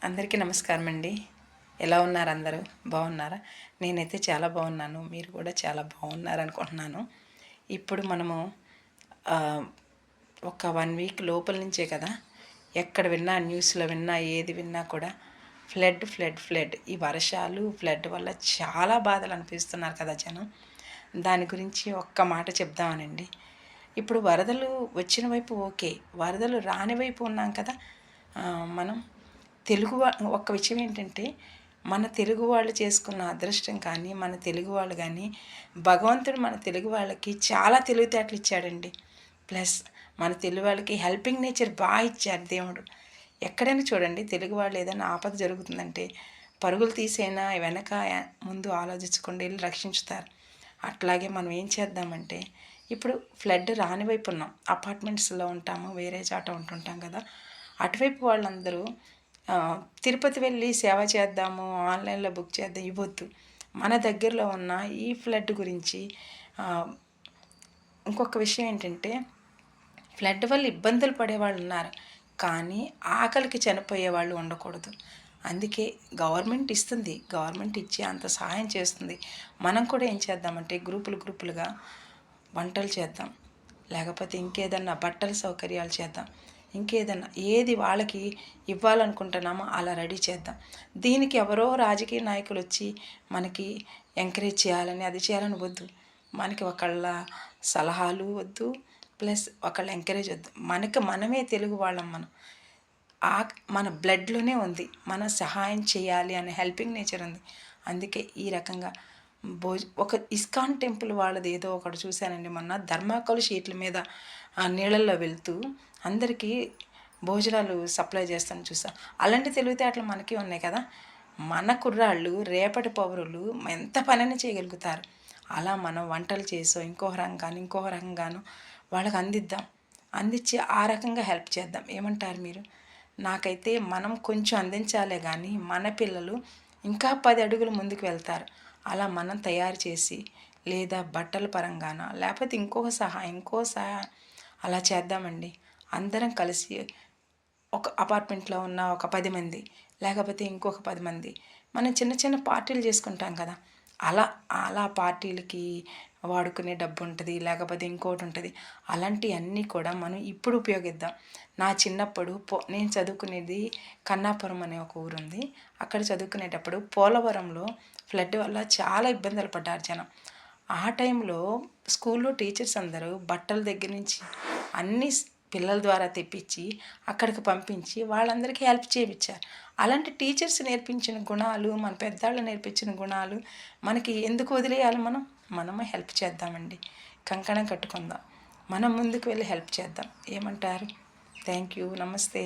అందరికీ నమస్కారం అండి. ఎలా ఉన్నారు అందరూ? బాగున్నారా? నేనైతే చాలా బాగున్నాను. మీరు కూడా చాలా బాగున్నారనుకుంటున్నాను. ఇప్పుడు మనము ఆహ్, ఒక 1 వీక్ లోపల నుంచే కదా! ఎక్కడ విన్నా న్యూస్‌లో విన్నా, ఏది విన్నా కూడా ఫ్లడ్, ఫ్లడ్, ఫ్లడ్. ఈ వర్షాలు, ఫ్లడ్ వల్ల చాలా బాధలు అనిపిస్తున్నారు కదా జనం. దాని గురించి ఒక్క మాట చెప్దామనండి. ఇప్పుడు వరదలు వచ్చిన వైపు ఓకే. వరదలు రాని వైపు ఉన్నాం కదా! మనం ఒక్క విషయం ఏంటంటే, మన తెలుగు వాళ్ళు చేసుకున్న అదృష్టం కానీ, మన తెలుగు వాళ్ళు కానీ, భగవంతుడు మన తెలుగు వాళ్ళకి చాలా తెలివితేటలు ఇచ్చాడండి. ప్లస్ మన తెలుగు వాళ్ళకి హెల్పింగ్ నేచర్ బాగా ఇచ్చారు దేవుడు. ఎక్కడైనా చూడండి తెలుగు వాళ్ళు ఏదైనా ఆపద జరుగుతుందంటే, పరుగులు తీసైనా వెనక ముందు ఆలోచించకుండా వెళ్ళి రక్షించుతారు. అట్లాగే మనం ఏం చేద్దామంటే, ఇప్పుడు ఫ్లడ్ రాని వైపు ఉన్నాం. అపార్ట్మెంట్స్‌లో ఉంటాము, వేరే చోట ఉంటుంటాం కదా! అటువైపు వాళ్ళందరూ తిరుపతి వెళ్ళి సేవ చేద్దాము, ఆన్లైన్లో బుక్ చేద్దాం ఇవ్వద్దు. మన దగ్గరలో ఉన్న ఈ ఫ్లడ్ గురించి ఇంకొక విషయం ఏంటంటే, ఫ్లడ్ వల్ల ఇబ్బందులు పడేవాళ్ళు ఉన్నారు, కానీ ఆకలికి చనిపోయే వాళ్ళు ఉండకూడదు. అందుకే గవర్నమెంట్ ఇస్తుంది, గవర్నమెంట్ ఇచ్చి అంత సహాయం చేస్తుంది. మనం కూడా ఏం చేద్దామంటే గ్రూపులుగా వంటలు చేద్దాం, లేకపోతే ఇంకేదన్నా బట్టల సౌకర్యాలు చేద్దాం, ఇంకేదన్నా ఏది వాళ్ళకి ఇవ్వాలనుకుంటున్నామో అలా రెడీ చేద్దాం. దీనికి ఎవరో రాజకీయ నాయకులు వచ్చి మనకి ఎంకరేజ్ చేయాలని, అది చేయాలని వద్దు. మనకి ఒకళ్ళ సలహాలు వద్దు, ప్లస్ ఒకళ్ళ ఎంకరేజ్ వద్దు. మనమే తెలుగు వాళ్ళం. మన బ్లడ్లోనే ఉంది, మనం సహాయం చేయాలి అనే హెల్పింగ్ నేచర్ ఉంది. అందుకే ఈ రకంగా ఒక ఇస్కాన్ టెంపుల్ వాళ్ళది ఏదో ఒకటి చూశానండి మొన్న. ధర్మాకోల్ షీట్ల మీద నీళ్ళల్లో వెళ్తూ అందరికీ భోజనాలు సప్లై చేస్తాను చూసా. అలాంటి తెలివితేటలు మనకి ఉన్నాయి కదా. మన కుర్రాళ్ళు రేపటి పౌరులు ఎంత పనైనా చేయగలుగుతారు. అలా మనం వంటలు చేసో ఇంకో రకంగాను వాళ్ళకి అందిద్దాం. అందించి ఆ రకంగా హెల్ప్ చేద్దాం. ఏమంటారు మీరు? నాకైతే మనం కొంచెం అందించాలే కానీ మన పిల్లలు ఇంకా 10 అడుగులు ముందుకు వెళ్తారు. అలా మనం తయారు చేసి, లేదా బట్టల పరంగాన లేకపోతే ఇంకో సహాయం అలా చేద్దామండి. అందరం కలిసి ఒక అపార్ట్మెంట్లో ఉన్న ఒక 10 మంది, లేకపోతే ఇంకొక 10 మంది మనం చిన్న చిన్న పార్టీలు చేసుకుంటాం కదా! అలా అలా పార్టీలకి వాడుకునే డబ్బు ఉంటుంది, లేకపోతే ఇంకోటి ఉంటుంది. అలాంటివన్నీ కూడా మనం ఇప్పుడు ఉపయోగిద్దాం. నా చిన్నప్పుడు నేను చదువుకునేది కన్నాపురం అనే ఒక ఊరుంది. అక్కడ చదువుకునేటప్పుడు పోలవరంలో ఫ్లడ్ వల్ల చాలా ఇబ్బందులు పడ్డారు జనం. ఆ టైంలో స్కూల్లో టీచర్స్ అందరూ బట్టల దగ్గర నుంచి అన్నీ పిల్లల ద్వారా తెప్పించి అక్కడికి పంపించి వాళ్ళందరికీ హెల్ప్ చేయించారు. అలాంటి టీచర్స్ నేర్పించిన గుణాలు, మన పెద్దవాళ్ళు నేర్పించిన గుణాలు మనకి ఎందుకు వదిలేయాలి? మనమే హెల్ప్ చేద్దామండి. కంకణం కట్టుకుందాం. మనం ముందుకు వెళ్ళి హెల్ప్ చేద్దాం. ఏమంటారు? Thank you. నమస్తే.